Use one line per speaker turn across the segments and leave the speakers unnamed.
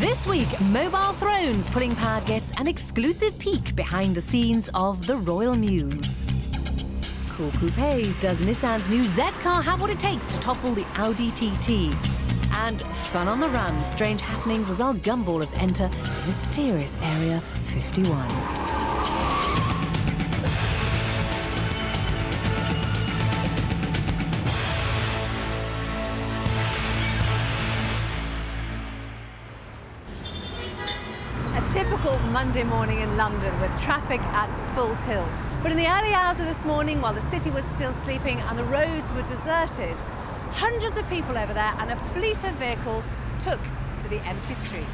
This week, Mobile Thrones Pulling Power gets an exclusive peek behind the scenes of the Royal Muse. Cool Coupes, does Nissan's new Z car have what it takes to topple the Audi TT? And fun on the run, strange happenings as our Gumballers enter mysterious Area 51.
Typical Monday morning in London with traffic at full tilt. But in the early hours of this morning, while the city was still sleeping and the roads were deserted, hundreds of people over there and a fleet of vehicles took to the empty streets.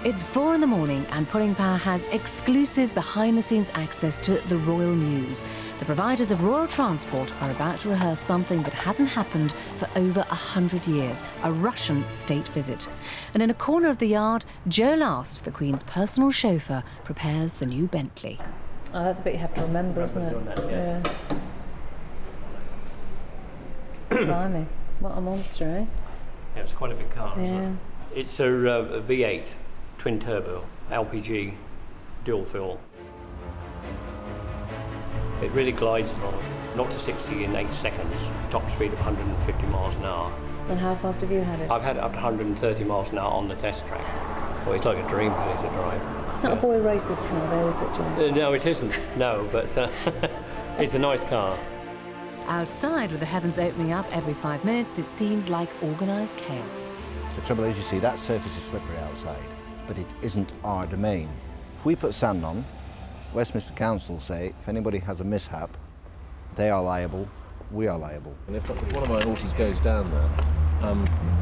It's 4 in the morning and Pulling Power has exclusive behind-the-scenes access to the Royal Muse. The providers of royal transport are about to rehearse something that hasn't happened for over 100 years, a Russian state visit. And in a corner of the yard, Joe Last, the Queen's personal chauffeur, prepares the new Bentley.
Oh, that's a bit you have to remember, isn't it? Yeah. Blimey, what a monster, eh?
Yeah, it's quite a big car,
Yeah.
isn't it? It's a V8 twin turbo LPG dual fuel. It really glides along, 0 to 60 in 8 seconds, top speed of 150 miles an hour.
And how fast have you had it?
I've had it up to 130 miles an hour on the test track. Well, it's like a dream really to drive.
It's not a boy racer's car though, is it, Joe?
No, it isn't, no, but it's a nice car.
Outside, with the heavens opening up every 5 minutes, it seems like organised chaos.
The trouble is, you see, that surface is slippery outside, but it isn't our domain. If we put sand on, Westminster Council say if anybody has a mishap, they are liable, we are liable.
And if one of my horses goes down there,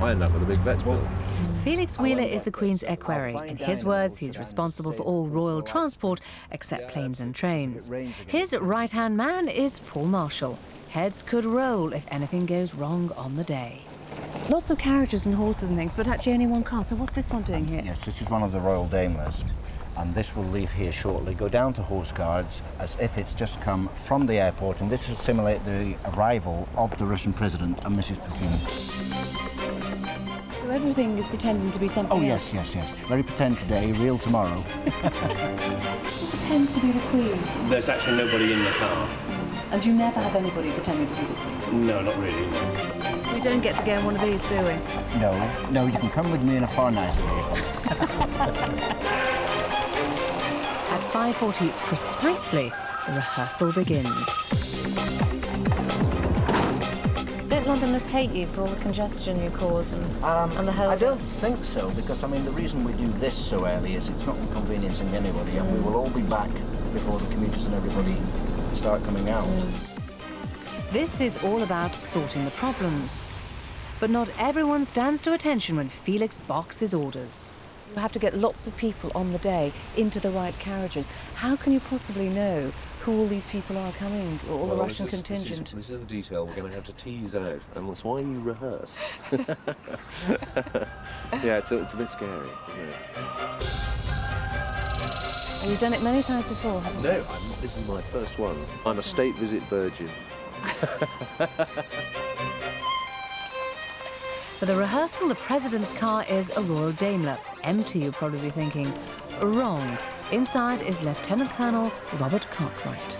I end up with a big vet's bill.
Felix Wheeler is the Queen's equerry. In his words, he's responsible for all royal transport except planes and trains. His right-hand man is Paul Marshall. Heads could roll if anything goes wrong on the day. Lots of carriages and horses and things, but actually only one car. So what's this one doing here?
Yes, this is one of the Royal Daimlers, and this will leave here shortly, go down to Horse Guards as if it's just come from the airport, and this will simulate the arrival of the Russian President and Mrs. Putin.
So everything is pretending to be something else?
Yes. Very pretend today, real tomorrow.
Who pretends to be the Queen?
There's actually nobody in the car.
And you never have anybody pretending to be the Queen?
No, not really, no.
We don't get to go in one of these, do we?
No, you can come with me in a far nicer vehicle.
At 5:40 precisely, the rehearsal begins.
Don't Londoners hate you for all the congestion you cause and the whole...
I don't think so, because I mean the reason we do this so early is it's not inconveniencing anybody, and we will all be back before the commuters and everybody start coming out.
This is all about sorting the problems. But not everyone stands to attention when Felix boxes orders.
You have to get lots of people on the day into the right carriages. How can you possibly know who all these people are coming, or all the Russian contingent?
This is the detail we're going to have to tease out, and that's why you rehearse. Yeah, it's a bit scary, isn't it?
And you've done it many times before, haven't you?
No, this is my first one. I'm a state visit virgin.
For the rehearsal, the President's car is a Royal Daimler. Empty, you'll probably be thinking. Wrong. Inside is Lieutenant Colonel Robert Cartwright.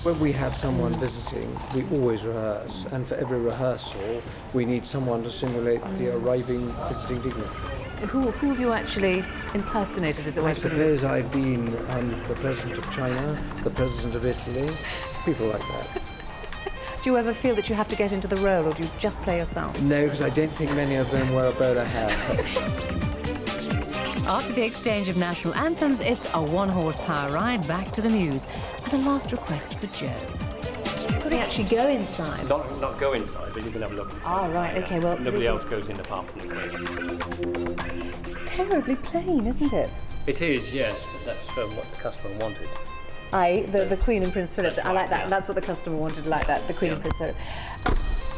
When we have someone visiting, we always rehearse, and for every rehearsal, we need someone to simulate the arriving visiting dignitary.
Who have you actually impersonated, as it were?
I suppose I've been the President of China, the President of Italy, people like that.
Do you ever feel that you have to get into the role, or do you just play yourself?
No, because I don't think many of them wear a bowler hat.
After the exchange of national anthems, it's a 1-horsepower ride back to the Muse, and a last request for Joe.
Could he actually go inside?
Not go inside, but you can have a look inside.
Ah, right, okay, well...
Nobody else goes in apart from the Queen.
It's terribly plain, isn't it?
It is, yes, but that's what the customer wanted.
The Queen and Prince Philip.
That's
I like
right,
that.
yeah.
That's what the customer wanted, like that. The Queen and Prince Philip.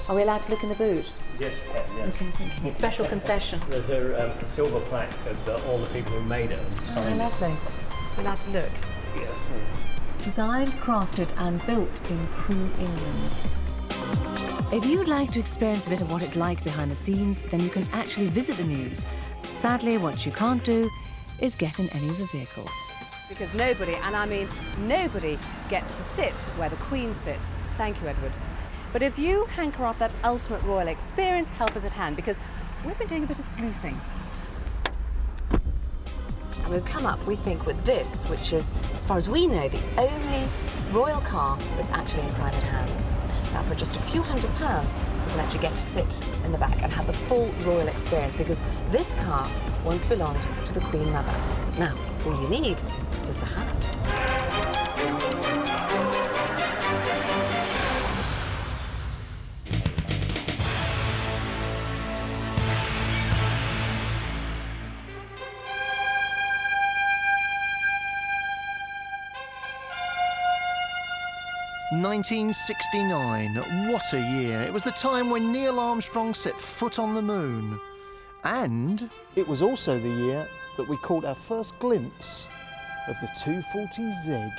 Are we allowed to look in the boot?
Yes, you can, yes.
Okay, thank you. Special concession.
There's a silver plaque of all the people who made it.
Oh,
Signed it.
lovely. We're allowed to look.
Yes.
Designed, crafted and built in Crewe, England. If you'd like to experience a bit of what it's like behind the scenes, then you can actually visit the Muse. sadly, what you can't do is get in any of the vehicles.
Because nobody, and I mean nobody, gets to sit where the Queen sits. Thank you, Edward. But if you hanker off that ultimate royal experience, help us at hand, because we've been doing a bit of sleuthing. And we've come up, we think, with this, which is, as far as we know, the only royal car that's actually in private hands. Now, for just a few £100s, you can actually get to sit in the back and have the full royal experience, because this car once belonged to the Queen Mother. Now, all you need is the hat.
1969, what a year. It was the time when Neil Armstrong set foot on the moon. And
it was also the year that we caught our first glimpse of the 240Z.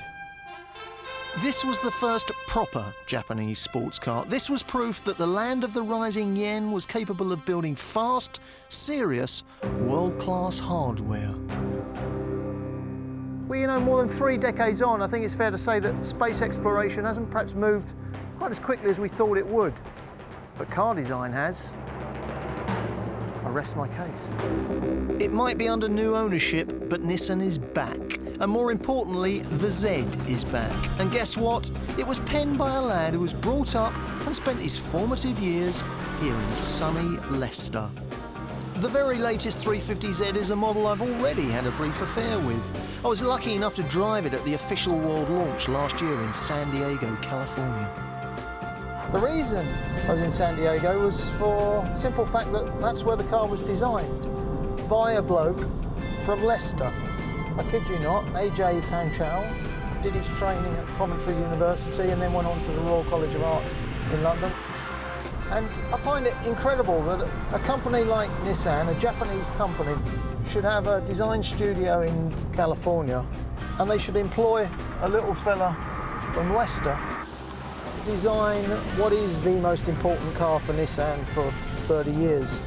this was the first proper Japanese sports car. This was proof that the land of the rising yen was capable of building fast, serious, world-class hardware.
Well, you know, more than 3 decades on, I think it's fair to say that space exploration hasn't perhaps moved quite as quickly as we thought it would. But car design has. I rest my case.
It might be under new ownership, but Nissan is back. And more importantly, the Z is back. And guess what? It was penned by a lad who was brought up and spent his formative years here in sunny Leicester. The very latest 350Z is a model I've already had a brief affair with. I was lucky enough to drive it at the official world launch last year in San Diego, California.
The reason I was in San Diego was for the simple fact that that's where the car was designed, by a bloke from Leicester. I kid you not, AJ Panchal did his training at Coventry University and then went on to the Royal College of Art in London. And I find it incredible that a company like Nissan, a Japanese company, should have a design studio in California, and they should employ a little fella from Leicester to design what is the most important car for Nissan for 30 years.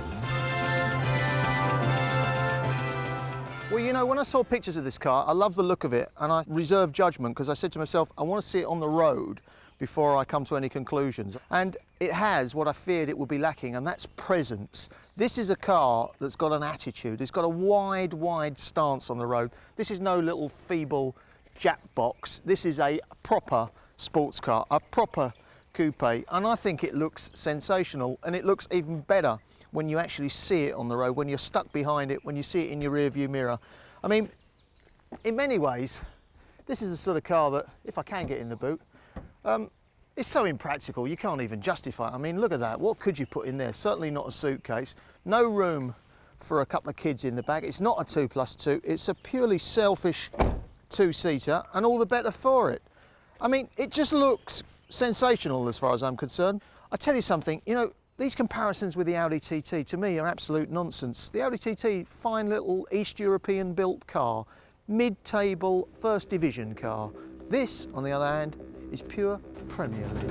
Well, you know, when I saw pictures of this car, I love the look of it, and I reserved judgment because I said to myself, I want to see it on the road before I come to any conclusions. And it has what I feared it would be lacking, and that's presence. This is a car that's got an attitude. It's got a wide stance on the road. This is no little feeble jack box. This is a proper sports car, a proper coupe, and I think it looks sensational, and it looks even better when you actually see it on the road, when you're stuck behind it, when you see it in your rear view mirror. I mean, in many ways, this is the sort of car that, if I can get in the boot, it's so impractical, you can't even justify it. I mean, look at that. What could you put in there? Certainly not a suitcase. No room for a couple of kids in the back. It's not a 2+2. It's a purely selfish two-seater, and all the better for it. I mean, it just looks sensational as far as I'm concerned. I tell you something, you know, these comparisons with the Audi TT, to me, are absolute nonsense. The Audi TT, fine little East European built car, mid-table, first division car. This, on the other hand, is pure Premier League.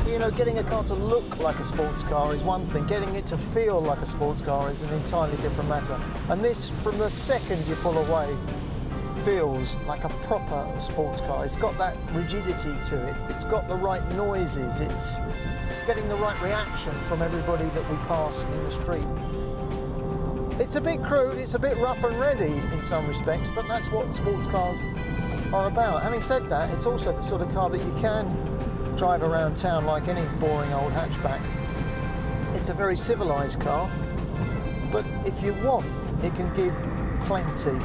You know, getting a car to look like a sports car is one thing. Getting it to feel like a sports car is an entirely different matter. And this, from the second you pull away, feels like a proper sports car. It's got that rigidity to it. It's got the right noises. It's getting the right reaction from everybody that we pass in the street. It's a bit crude, it's a bit rough and ready in some respects, but that's what sports cars are about. Having said that, it's also the sort of car that you can drive around town like any boring old hatchback. It's a very civilised car, but if you want, it can give plenty.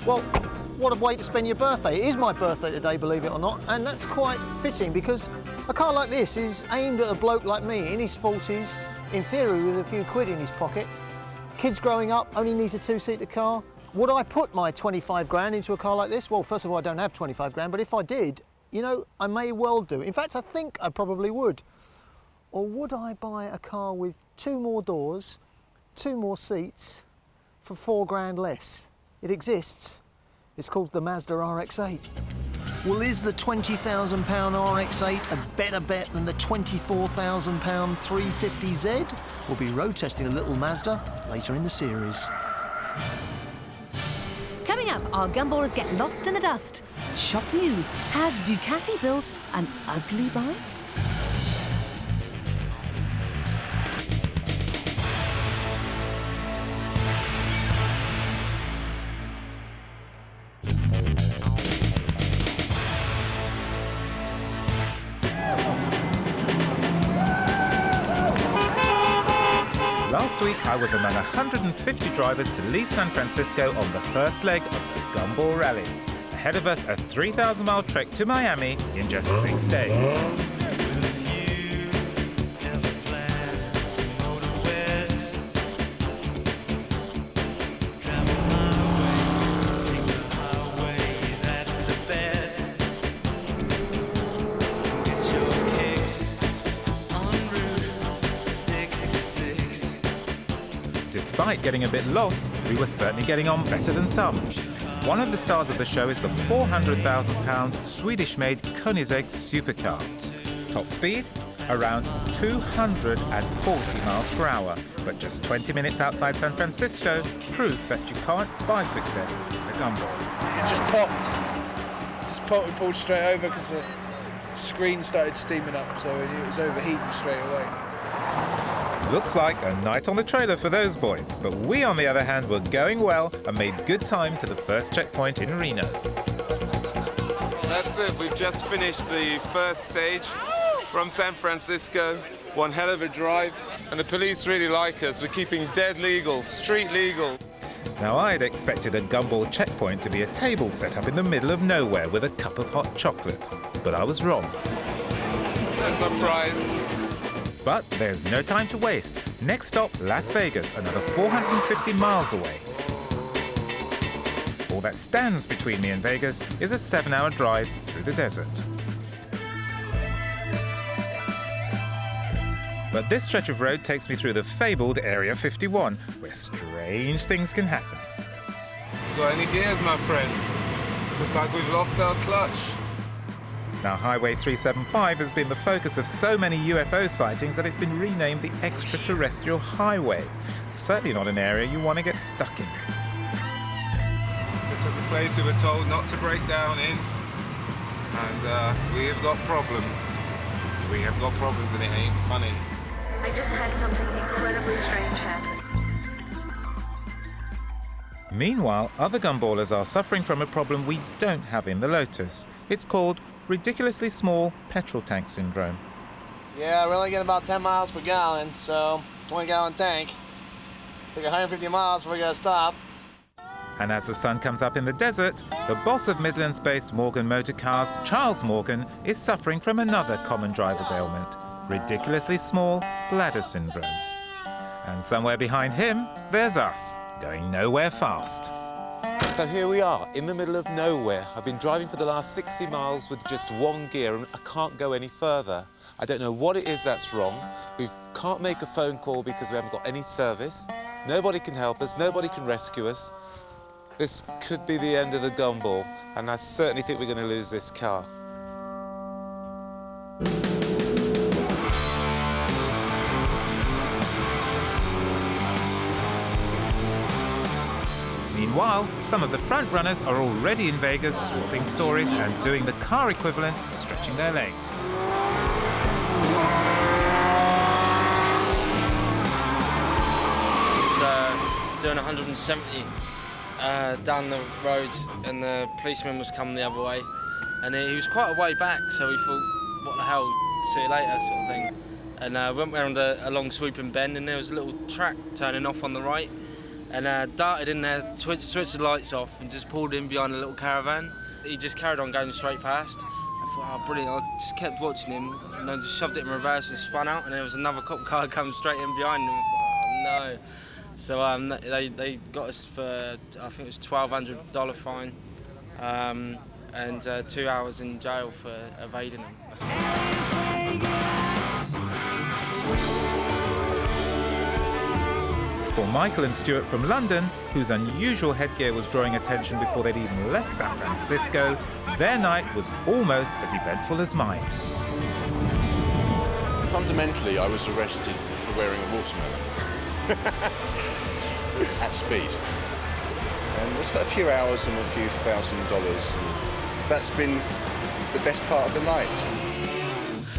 Well, what a way to spend your birthday. It is my birthday today, believe it or not, and that's quite fitting because a car like this is aimed at a bloke like me in his 40s, in theory with a few quid in his pocket. Kids growing up only needs a two-seater car. Would I put my 25 grand into a car like this? Well, first of all, I don't have 25 grand, but if I did, you know, I may well do. In fact, I think I probably would. Or would I buy a car with 2 more doors, 2 more seats for 4 grand less? It exists. It's called the Mazda RX-8.
Well, is the £20,000 RX-8 a better bet than the £24,000 350Z? We'll be road testing a little Mazda later in the series.
Coming up, our Gumballers get lost in the dust. Shop news. Has Ducati built an ugly bike?
Last week, I was among 150 drivers to leave San Francisco on the first leg of the Gumball Rally. Ahead of us, a 3,000-mile trek to Miami in just 6 days. Despite getting a bit lost, we were certainly getting on better than some. One of the stars of the show is the £400,000 Swedish-made Koenigsegg supercar. Top speed? Around 240 miles per hour, but just 20 minutes outside San Francisco, proof that you can't buy success in a Gumball.
It just popped. We pulled straight over because the screen started steaming up, so it was overheating straight away.
Looks like a night on the trailer for those boys, but we, on the other hand, were going well and made good time to the first checkpoint in Reno.
That's it, we've just finished the first stage from San Francisco. One hell of a drive, and the police really like us. We're keeping dead legal, street legal.
Now, I'd expected a Gumball checkpoint to be a table set up in the middle of nowhere with a cup of hot chocolate, but I was wrong.
There's my prize.
But there's no time to waste. Next stop, Las Vegas, another 450 miles away. All that stands between me and Vegas is a 7-hour drive through the desert. But this stretch of road takes me through the fabled Area 51, where strange things can happen.
Got any gears, my friend? Looks like we've lost our clutch.
Now, Highway 375 has been the focus of so many UFO sightings that it's been renamed the Extraterrestrial Highway. Certainly not an area you want to get stuck in.
This was the place we were told not to break down in, and we have got problems. We have got problems, and it ain't funny.
I just had something incredibly strange happen.
Meanwhile, other Gumballers are suffering from a problem we don't have in the Lotus. It's called ridiculously small petrol tank syndrome.
Yeah, we're only getting about 10 miles per gallon, so 20-gallon tank. Took 150 miles before we gotta stop.
And as the sun comes up in the desert, the boss of Midlands-based Morgan Motor Cars, Charles Morgan, is suffering from another common driver's ailment, ridiculously small bladder syndrome. And somewhere behind him, there's us, going nowhere fast.
So here we are, in the middle of nowhere. I've been driving for the last 60 miles with just one gear, and I can't go any further. I don't know what it is that's wrong. We can't make a phone call because we haven't got any service. Nobody can help us, nobody can rescue us. This could be the end of the Gumball, and I certainly think we're going to lose this car.
Meanwhile, some of the front runners are already in Vegas, swapping stories and doing the car equivalent, stretching their legs.
Doing 170 down the road, and the policeman was coming the other way, and he was quite a way back, so we thought, what the hell, see you later sort of thing. And went round a long sweeping bend, and there was a little track turning off on the right, and darted in there, switched the lights off, and just pulled in behind a little caravan. He just carried on going straight past. I thought, oh brilliant, I just kept watching him, and I just shoved it in reverse and spun out, and there was another cop car coming straight in behind him. I thought, oh no. So they got us for, I think it was $1,200 fine, and 2 hours in jail for evading them.
For Michael and Stuart from London, whose unusual headgear was drawing attention before they'd even left San Francisco, their night was almost as eventful as mine.
Fundamentally, I was arrested for wearing a watermelon at speed. And it's for a few hours and a few $1,000. That's been the best part of the night.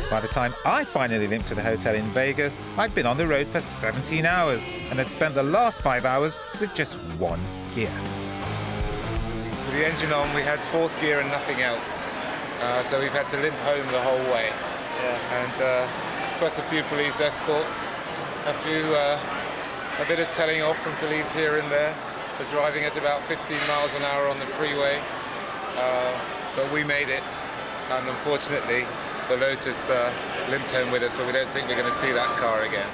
By the time I finally limped to the hotel in Vegas, I'd been on the road for 17 hours and had spent the last 5 hours with just one gear.
With the engine on, we had fourth gear and nothing else. So we've had to limp home the whole way. And plus a few police escorts, a bit of telling off from police here and there for driving at about 15 miles an hour on the freeway. But we made it, and unfortunately, the Lotus limped home with us, but we don't think we're going to see that car again.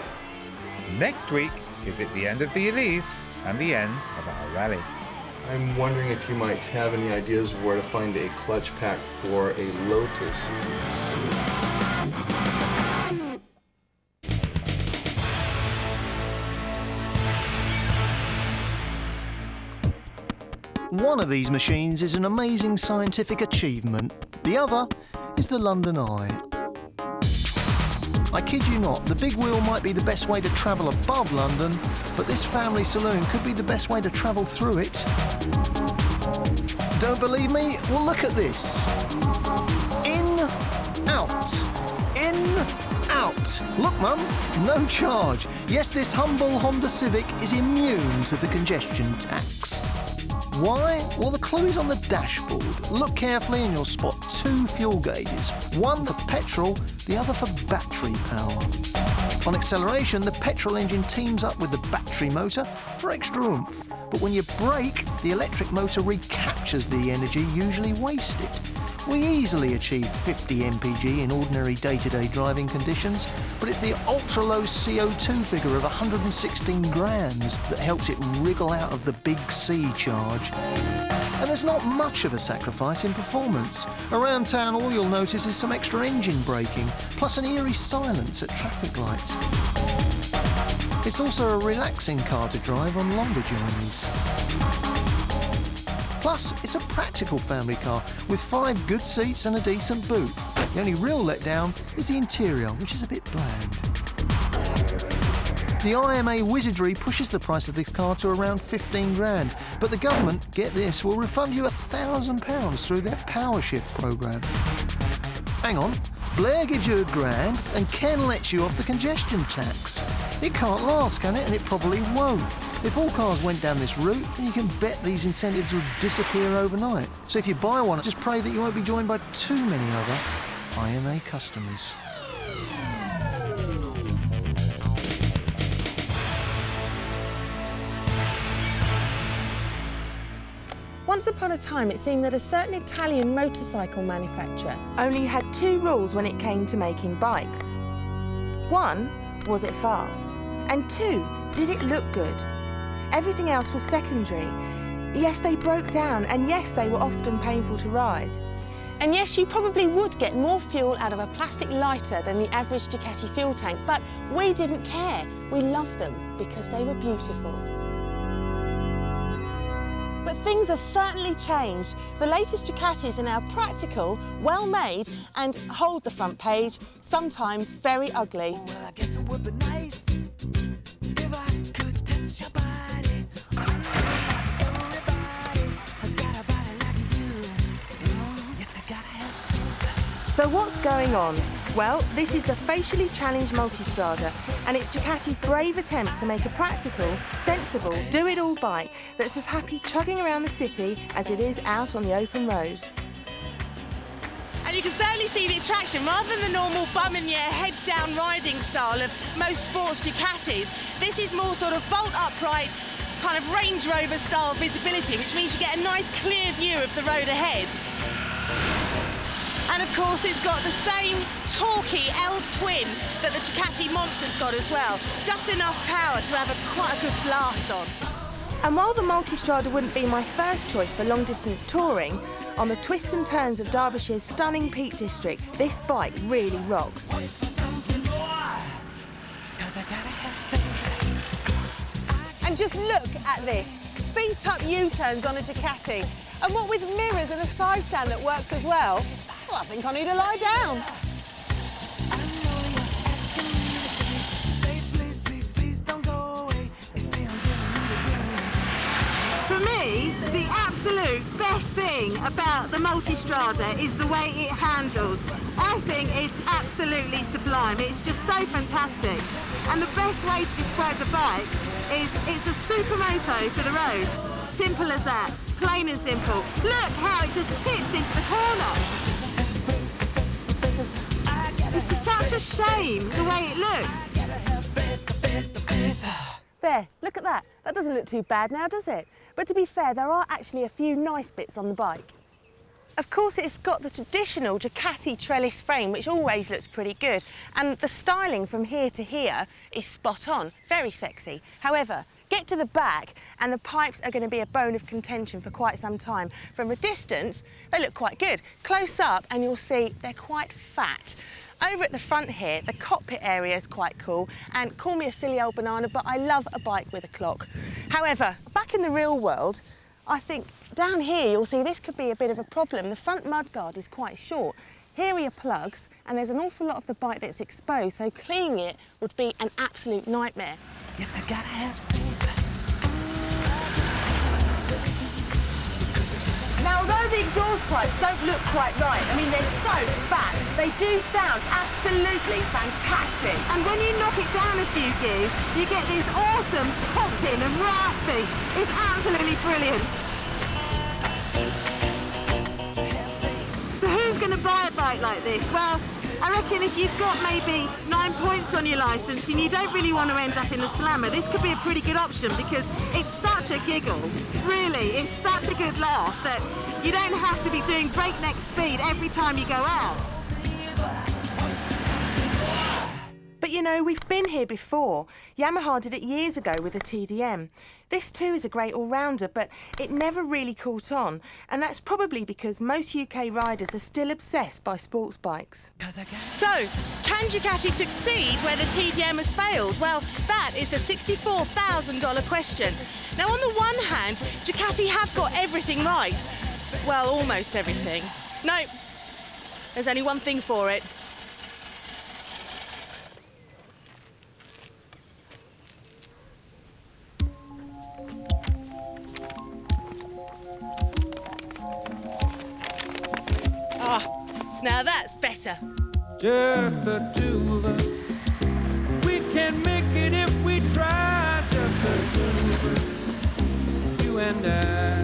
Next week is at the end of the Elise and the end of our rally.
I'm wondering if you might have any ideas of where to find a clutch pack for a Lotus.
One of these machines is an amazing scientific achievement. The other is the London Eye. I kid you not, the big wheel might be the best way to travel above London, but this family saloon could be the best way to travel through it. Don't believe me? Well, look at this. In, out. In, out. Look, Mum, no charge. Yes, this humble Honda Civic is immune to the congestion tax. Why? Well, the clue is on the dashboard. Look carefully and you'll spot two fuel gauges. One for petrol, the other for battery power. On acceleration, the petrol engine teams up with the battery motor for extra oomph. But when you brake, the electric motor recaptures the energy usually wasted. We easily achieve 50 mpg in ordinary day-to-day driving conditions, but it's the ultra-low CO2 figure of 116 grams that helps it wriggle out of the big C charge. And there's not much of a sacrifice in performance. Around town, all you'll notice is some extra engine braking, plus an eerie silence at traffic lights. It's also a relaxing car to drive on longer journeys. Plus, it's a practical family car with 5 good seats and a decent boot. The only real letdown is the interior, which is a bit bland. The IMA wizardry pushes the price of this car to around 15 grand, but the government, get this, will refund you £1,000 through their Power Shift programme. Hang on, Blair gives you £1,000 and Ken lets you off the congestion tax. It can't last, can it? And it probably won't. If all cars went down this route, then you can bet these incentives would disappear overnight. So if you buy one, just pray that you won't be joined by too many other IMA customers.
Once upon a time, it seemed that a certain Italian motorcycle manufacturer only had 2 rules when it came to making bikes. 1, was it fast? And 2, did it look good? Everything else was secondary. Yes, they broke down, and yes, they were often painful to ride.
And yes, you probably would get more fuel out of a plastic lighter than the average Ducati fuel tank, but we didn't care. We loved them because they were beautiful. But things have certainly changed. The latest Ducatis are now practical, well-made, and hold the front page, sometimes very ugly.
Well, I guess it would be nice if I could touch your body. Everybody has got a body like you. Yes, I gotta help.
So what's going on? Well, this is the facially challenged Multistrada, and it's Ducati's brave attempt to make a practical, sensible, do-it-all bike that's as happy chugging around the city as it is out on the open road.
And you can certainly see the attraction. Rather than the normal bum-in-the-air, head-down riding style of most sports Ducatis, this is more sort of bolt upright, kind of Range Rover style visibility, which means you get a nice clear view of the road ahead. And of course, it's got the same torquey L-twin that the Ducati Monster's got as well. Just enough power to have quite a good blast on.
And while the Multistrada wouldn't be my first choice for long-distance touring, on the twists and turns of Derbyshire's stunning Peak District, this bike really rocks. And just look at this. Feet up U-turns on a Ducati. And what with mirrors and a side stand that works as well, well, I think I need to lie down. For me, the absolute best thing about the Multistrada is the way it handles. I think it's absolutely sublime. It's just so fantastic. And the best way to describe the bike is it's a supermoto for the road. Simple as that. Plain and simple. Look how it just tips into the corner. It's such a shame the way it looks. There, look at that. That doesn't look too bad now, does it? But to be fair, there are actually a few nice bits on the bike. Of course, it's got the traditional Ducati trellis frame, which always looks pretty good. And the styling from here to here is spot on, very sexy. However, get to the back and the pipes are going to be a bone of contention for quite some time. From a distance, they look quite good. Close up and you'll see they're quite fat. Over at the front here, the cockpit area is quite cool, and call me a silly old banana, but I love a bike with a clock. However, back in the real world, I think down here you'll see this could be a bit of a problem. The front mudguard is quite short. Here are your plugs, and there's an awful lot of the bike that's exposed, so cleaning it would be an absolute nightmare.
Yes, I gotta have faith.
Now, although the exhaust pipes don't look quite right, I mean, they're so fat, they do sound absolutely fantastic. And when you knock it down a few gears, you get this awesome popping and rasping. It's absolutely brilliant. So who's going to buy a bike like this? Well, I reckon if you've got maybe 9 points on your licence and you don't really want to end up in the slammer, this could be a pretty good option because it's such a giggle. Really, it's such a good laugh that you don't have to be doing breakneck speed every time you go out. But you know, we've been here before. Yamaha did it years ago with a TDM. This too is a great all-rounder, but it never really caught on. And that's probably because most UK riders are still obsessed by sports bikes.
So, can Ducati succeed where the TDM has failed? Well, that is a $64,000 question. Now, on the one hand, Ducati have got everything right. Well, almost everything. No, there's only one thing for it. Now that's better.
Just the two of us. We can make it if we try. Just the two of us. You and I.